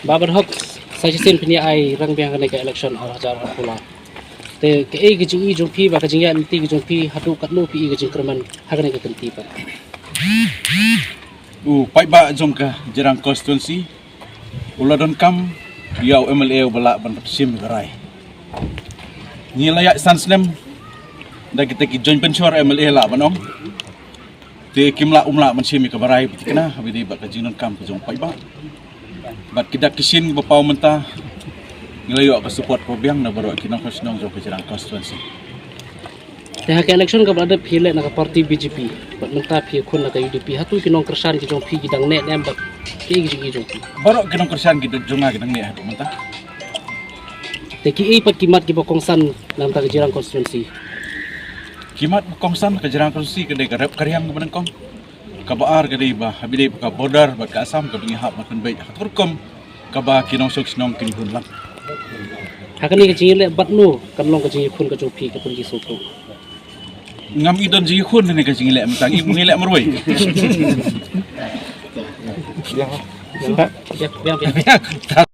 babar hok sai sin pini ai rang biang kan ke election or hajar pula te ke ai ke jingi jong pi ba ke jingi anti ke jong pi hatu kat no pi ke jing kerman hakan ke tenti pa pai ba jong ka jerang constituency uladon kam yau MLA bala ban sim garai ni layak sansnem da kita ki joint venture MLA la banong te kimla umla man sim ka barai bitikna habidi ba ka jinon kam ka jong pai ba bat kita kisin ba pau menta nilayo ka support po biang na baro kinang kosnong jong ka jerang constituency te hak election ka ada phile na ka party BJP bat menta phi khun na ka UDP hatu kinong kersan ki jong phi gidang ne nem ba ke jingi jong pi baro kinang kersan ki jonga kinang ne hatu menta te ki ai pat kimat ki bokongsan nam ta ke jerang constituency kimat kongsan ka jerang constituency ka de ka rep karyang ka banang kong ka baar ka de ba habide ka border ba ka asam ka bingi hap makun bai hatur kom ka ba kinong sok snong kin hun lang hakan ke jingi le bat no kan long ke jingi khun ka jong pi ka pun ki soto ngam idon ji khun ne ka jingile am tangi ngile marwai biang biang